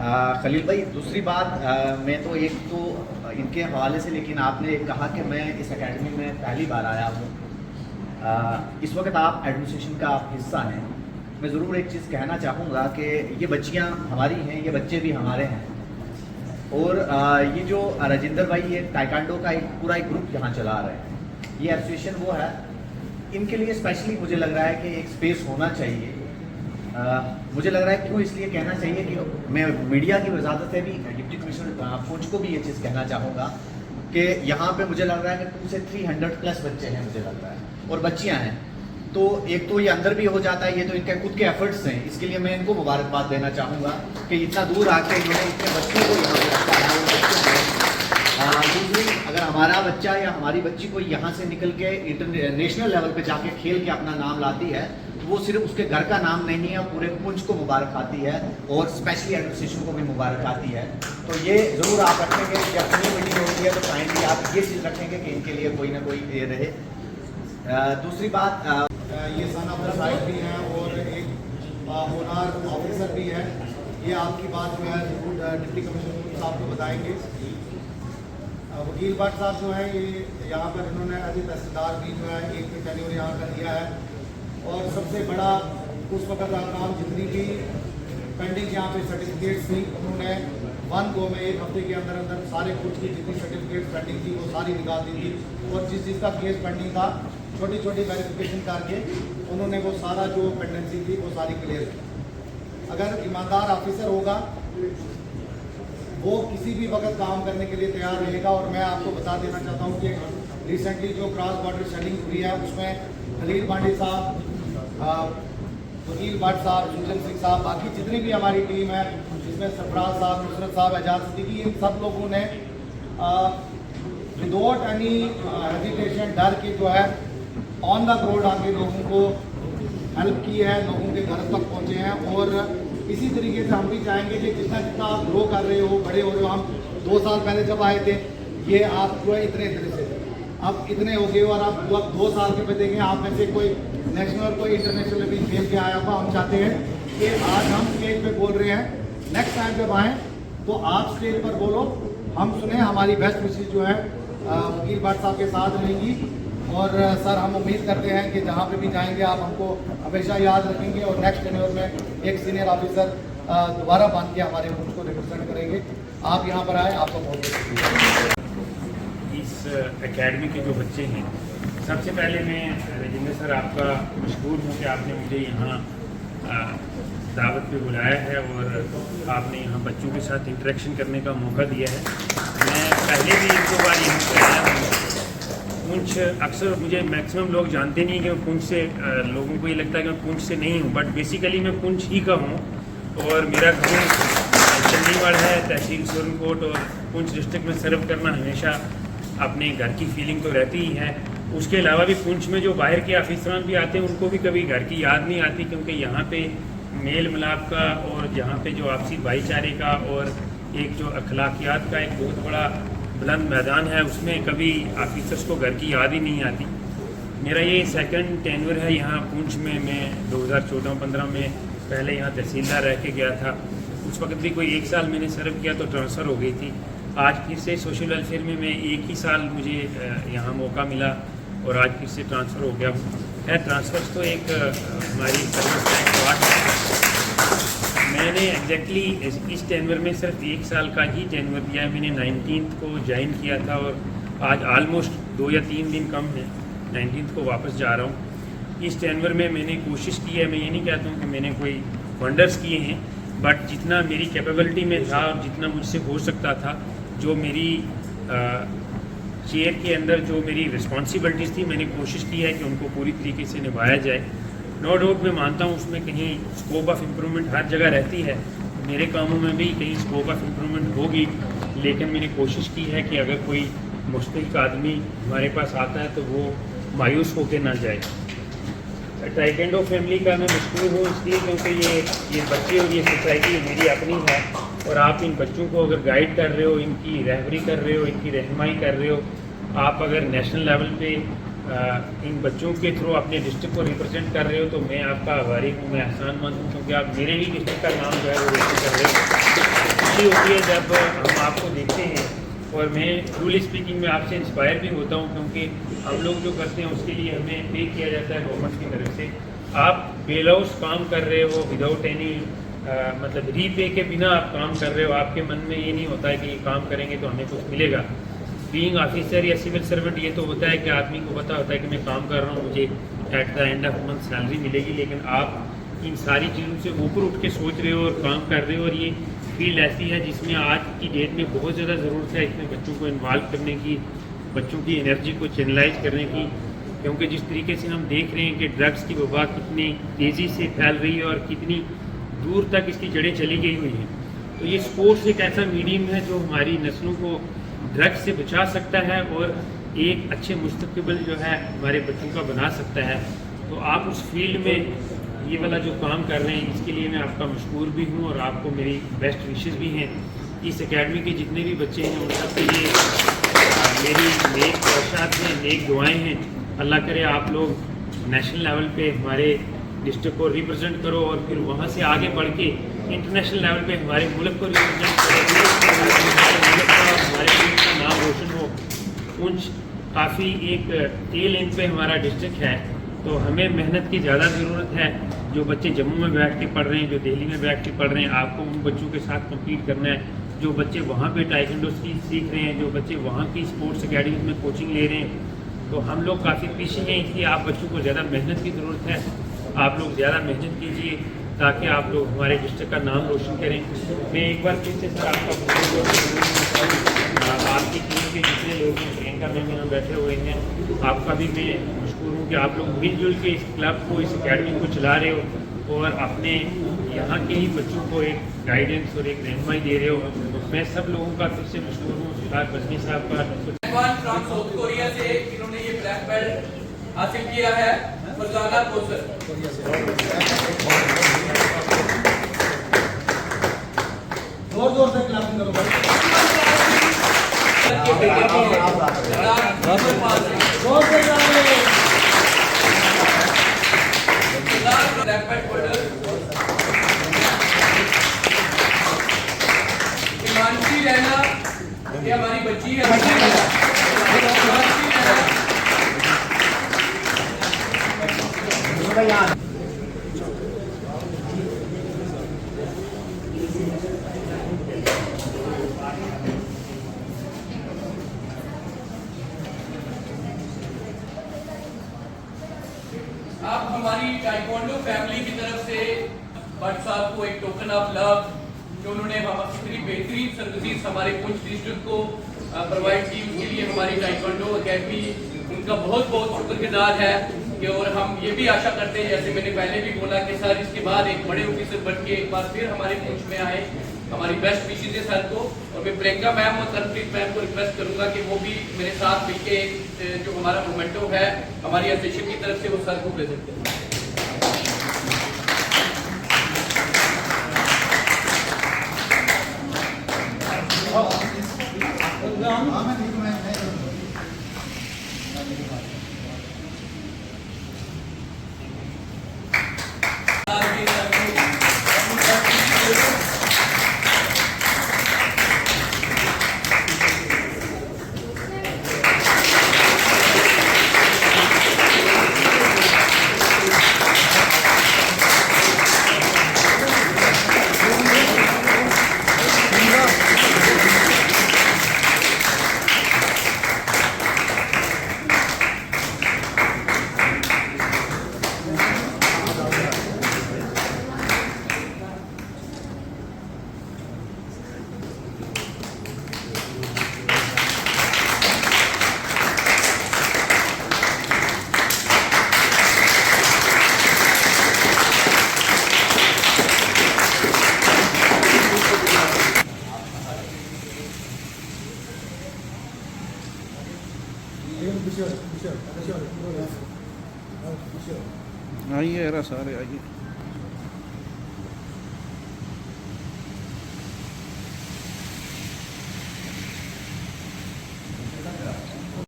खलील भाई, दूसरी बात, मैं तो एक तो इनके हवाले से, लेकिन आपने कहा कि मैं इस एकेडमी में पहली बार आया हूँ। इस वक्त आप एडमिनिस्ट्रेशन का हिस्सा हैं। मैं ज़रूर एक चीज़ कहना चाहूँगा कि ये बच्चियाँ हमारी हैं, ये बच्चे भी हमारे हैं। और ये जो राजिंदर भाई, ये टाइकांडो का पूरा एक ग्रुप यहाँ चला रहे हैं। ये एसोसिएशन वो है, इनके लिए स्पेशली मुझे लग रहा है कि एक स्पेस होना चाहिए। मुझे लग रहा है क्यों इसलिए कहना चाहिए कि मैं मीडिया की वजाहत से भी डिप्टी कमिश्नर पुंछ को भी ये चीज़ कहना चाहूँगा कि यहाँ पे मुझे लग रहा है कि 200 से 300 प्लस बच्चे हैं, मुझे लग रहा है, और बच्चियाँ हैं। तो एक तो ये अंदर भी हो जाता है, ये तो इनके खुद के एफर्ट्स हैं। इसके लिए मैं इनको मुबारकबाद देना चाहूँगा कि इतना दूर आके इन्होंने इतने बच्चों को यहाँ पर रखा है। दूसरी, अगर हमारा बच्चा या हमारी बच्ची को यहाँ से निकल के इंटरनेशनल लेवल पे जाके खेल के अपना नाम लाती है, तो वो सिर्फ उसके घर का नाम नहीं है, पूरे पुंछ को मुबारक आती है और स्पेशली एडमिनिस्ट्रेशन को भी मुबारक आती है। तो ये ज़रूर आप रखेंगे, जब अपनी मीटिंग होती है तो काइंडली आप ये चीज़ रखेंगे कि इनके लिए कोई ना कोई ये रहे। दूसरी बात, ये सन ऑफ द साइड भी हैं और एक होनार ऑफिसर भी है। ये आपकी बात जो है जरूर डिप्टी कमिश्नर साहब को बताएंगे। वकील भट्ट साहब जो है, ये यहाँ पर इन्होंने अभी तहसीलदार भी जो है 1 टेन्योर यहाँ का दिया है। और सबसे बड़ा उस वक्त काम, जितनी भी पेंडिंग यहाँ पे सर्टिफिकेट्स थी, उन्होंने 1 गो में 1 हफ्ते के अंदर अंदर सारे कुछ की जितनी सर्टिफिकेट्स पेंडिंग थी वो सारी निकाल दी थी। और जिस चीज़ का केस पेंडिंग था, छोटी छोटी वेरिफिकेशन करके उन्होंने वो सारा जो पेंडेंसी थी वो सारी क्लियर की। अगर ईमानदार ऑफिसर होगा, वो किसी भी वक्त काम करने के लिए तैयार रहेगा। और मैं आपको बता देना चाहता हूँ कि रिसेंटली जो क्रॉस बॉर्डर शेलिंग हुई है, उसमें खलील पांडे साहब, वकील भट्ट साहब, सुजन सिंह साहब, बाकी जितनी भी हमारी टीम है, जिसमें सरफराज साहब, नुसरत साहब, एजाज सिद्दीकी, इन सब लोगों ने विदाउट एनी हेजिटेशन, डर के जो है ऑन द ग्राउंड आके लोगों को हेल्प की है, लोगों के घर तक पहुँचे हैं। और इसी तरीके से हम भी चाहेंगे कि जितना जितना आप ग्रो कर रहे हो, बड़े हो रहे हो, हम 2 साल पहले जब आए थे, ये आप जो है इतने से अब इतने हो गए, और आप 2 साल के बाद देखें आप में से कोई नेशनल, कोई इंटरनेशनल भी खेल के आया हुआ। हम चाहते हैं कि आज हम स्टेज पे बोल रहे हैं, नेक्स्ट टाइम जब आएँ तो आप स्टेज पर बोलो, हम सुने, हमारी बेस्ट विशेष जो है वकील भट्ट साहब के साथ रहेंगी। और सर, हम उम्मीद करते हैं कि जहाँ पे भी जाएंगे आप हमको हमेशा याद रखेंगे, और नेक्स्ट टेन्योर में एक सीनियर ऑफिसर दोबारा बांध के हमारे मुल्क को रिप्रेजेंट करेंगे। आप यहाँ पर आए, आपका बहुत बहुत शुक्रिया। इस एकेडमी के जो बच्चे हैं, सबसे पहले मैं राजिंदर सर आपका मशहूर हूँ कि आपने मुझे यहाँ दावत पे बुलाया है और आपने यहाँ बच्चों के साथ इंटरेक्शन करने का मौका दिया है। मैं पहले भी 1-2 बार यहाँ पर आया हूँ। पुंछ, अक्सर मुझे मैक्सिमम लोग जानते नहीं कि मैं पुंछ से, लोगों को ये लगता है कि मैं पुंछ से नहीं हूँ, बट बेसिकली मैं पुंछ ही का हूँ। और मेरा घर चंडीगढ़ है, तहसील सोरनकोट, और पुंछ डिस्ट्रिक्ट में सर्व करना हमेशा अपने घर की फीलिंग तो रहती ही है। उसके अलावा भी पुंछ में जो बाहर के अफसरान भी आते हैं, उनको भी कभी घर की याद नहीं आती, क्योंकि यहाँ पे मेल मिलाप का और यहाँ पे जो आपसी भाईचारे का और एक जो अखलाकियात का एक बहुत बड़ा बुलंद मैदान है, उसमें कभी ऑफिसर्स को घर की याद ही नहीं आती। मेरा ये 2nd टेन्योर है यहाँ पुंछ में। मैं 2014-15 में पहले यहाँ तहसीलदार रह के गया था। उस वक्त भी कोई 1 साल मैंने सर्व किया तो ट्रांसफ़र हो गई थी। आज फिर से सोशल वेलफेयर में मैं 1 ही साल मुझे यहाँ मौका मिला और आज फिर से ट्रांसफ़र हो गया हूँ। खैर, ट्रांसफ़र्स तो एक हमारी सर्विस का एक पार्ट है। मैंने एग्जैक्टली इस टेन्योर में सिर्फ 1 साल का ही टेन्योर दिया है। मैंने 19th को ज्वाइन किया था और आज ऑलमोस्ट 2 या 3 दिन कम है, 19th को वापस जा रहा हूँ। इस टेन्योर में मैंने कोशिश की है, मैं ये नहीं कहता हूँ कि मैंने कोई वंडर्स किए हैं, बट जितना मेरी कैपेबिलिटी में था और जितना मुझसे हो सकता था, जो मेरी चेयर के अंदर जो मेरी रिस्पॉन्सिबिलिटीज़ थी, मैंने कोशिश की है कि उनको पूरी तरीके से निभाया जाए। नो डाउट मैं मानता हूँ उसमें कहीं स्कोप ऑफ इम्प्रूवमेंट हर जगह रहती है, मेरे कामों में भी कहीं स्कोप ऑफ इम्प्रूवमेंट होगी, लेकिन मैंने कोशिश की है कि अगर कोई मुस्तहिक आदमी हमारे पास आता है तो वो मायूस होकर ना जाए। टाइकेंडो फैमिली का मैं मशहूर हूँ इसलिए क्योंकि ये बच्चे और ये सोसाइटी मेरी अपनी है, और आप इन बच्चों को अगर गाइड कर रहे हो, इनकी रहबरी कर रहे हो, इनकी रहनुमाई कर रहे हो, आप अगर नेशनल लेवल पे इन बच्चों के थ्रू अपने डिस्ट्रिक्ट को रिप्रेजेंट कर रहे हो, तो मैं आपका आभारी हूँ, मैं एहसानमंद हूँ, क्योंकि आप मेरे ही डिस्ट्रिक्ट का नाम जो है वो रोशन कर रहे हो। खुशी होती है जब हम आपको देखते हैं, और मैं ट्रूली स्पीकिंग में आपसे इंस्पायर भी होता हूँ, क्योंकि हम लोग जो करते हैं उसके लिए हमें पे किया जाता है गवर्नमेंट की तरफ से। आप बेलौस काम कर रहे हो विदाउट एनी मतलब रीपे के बिना आप काम कर रहे हो। आपके मन में ये नहीं होता है कि ये काम करेंगे तो हमें कुछ मिलेगा। बीइंग ऑफिसर या सिविल सर्वेंट ये तो होता है कि आदमी को पता होता है कि मैं काम कर रहा हूँ, मुझे at the end of month salary मिलेगी, लेकिन आप इन सारी चीज़ों से ऊपर उठ के सोच रहे हो और काम कर रहे हो। और ये फील्ड ऐसी है जिसमें आज की डेट में बहुत ज़्यादा ज़रूरत है इसमें बच्चों को इन्वॉल्व करने की, बच्चों की एनर्जी को चैनलाइज करने की, क्योंकि जिस तरीके से हम देख रहे हैं कि ड्रग्स की वबा कितनी तेज़ी से फैल रही है और कितनी दूर तक इसकी जड़ें चली गई हुई हैं। तो ये स्पोर्ट्स एक ऐसा मीडियम है जो हमारी नस्लों को ड्रग्स से बचा सकता है और एक अच्छे मुस्तकबिल जो है हमारे बच्चों का बना सकता है। तो आप उस फील्ड में ये वाला जो काम कर रहे हैं इसके लिए मैं आपका मशकूर भी हूँ और आपको मेरी बेस्ट विशेज़ भी हैं। इस एकेडमी के जितने भी बच्चे हैं उन सब के लिए मेरी नेक ख्वाहिशात हैं, नेक दुआएँ हैं। अल्लाह करे आप लोग नेशनल लेवल पे हमारे डिस्ट्रिक्ट को रिप्रेजेंट करो और फिर वहाँ से आगे बढ़ के इंटरनेशनल लेवल पे हमारे मुल्क को रिप्रेजेंट करो, हमारे मुल्क का नाम रोशन हो। पुंछ काफ़ी एक टेल एंड पे हमारा डिस्ट्रिक्ट है, तो हमें मेहनत की ज़्यादा ज़रूरत है। जो बच्चे जम्मू में बैठ के पढ़ रहे हैं, जो दिल्ली में बैठ के पढ़ रहे हैं, आपको उन बच्चों के साथ कम्पीट करना है। जो बच्चे वहाँ पे टाइकोंडो सीख रहे हैं, जो बच्चे वहाँ की स्पोर्ट्स अकेडमी में कोचिंग ले रहे हैं, तो हम लोग काफ़ी पीछे हैं। इसलिए आप बच्चों को ज़्यादा मेहनत की ज़रूरत है। आप लोग ज़्यादा मेहनत कीजिए ताकि आप लोग हमारे डिस्ट्रिक्ट का नाम रोशन करें। मैं एक बार फिर से सर आपका आपकी टीम के जितने लोग हैं, प्रियंका मैम यहाँ बैठे हुए हैं, आपका भी मैं मशहूर हूँ कि आप लोग मिलजुल के इस क्लब को, इस एकेडमी को चला रहे हो और अपने यहाँ के ही बच्चों को एक गाइडेंस और एक रहनुमाई दे रहे हो। मैं सब लोगों का फिर से मशहूर हूँ, सुधार बजनी साहब का फ्रॉम साउथ कोरिया से इन्होंने ये ब्लैक बेल्ट हासिल किया है, फरजाना कोसर। जोर से क्लैपिंग करो भाई। जोर से black belt holder Himanshi Raina, ये हमारी बच्ची है। आप हमारी टाइकोंडो फैमिली की तरफ से भट्ट साहब को एक टोकन ऑफ लव जो उन्होंने इतनी बेहतरीन सर्विसेज हमारे पुंछ डिस्ट्रिक्ट को प्रोवाइड की, उसके लिए हमारी टाइकोंडो अकेडमी उनका बहुत बहुत शुक्रगुजार है। कि और हम ये भी आशा करते हैं, जैसे मैंने पहले भी बोला, कि सर इसके बाद एक बड़े ऑफिसर बन के एक बार फिर हमारे पुंछ में आए। हमारी बेस्ट विशेज है सर को, और मैं प्रियंका मैम और तरनप्रीत मैम को रिक्वेस्ट करूंगा कि वो भी मेरे साथ मिलके जो हमारा मोमेंटो है हमारी एसोसिएशन की तरफ से वो सर को प्रेजेंट करें। आइए सारे आइए।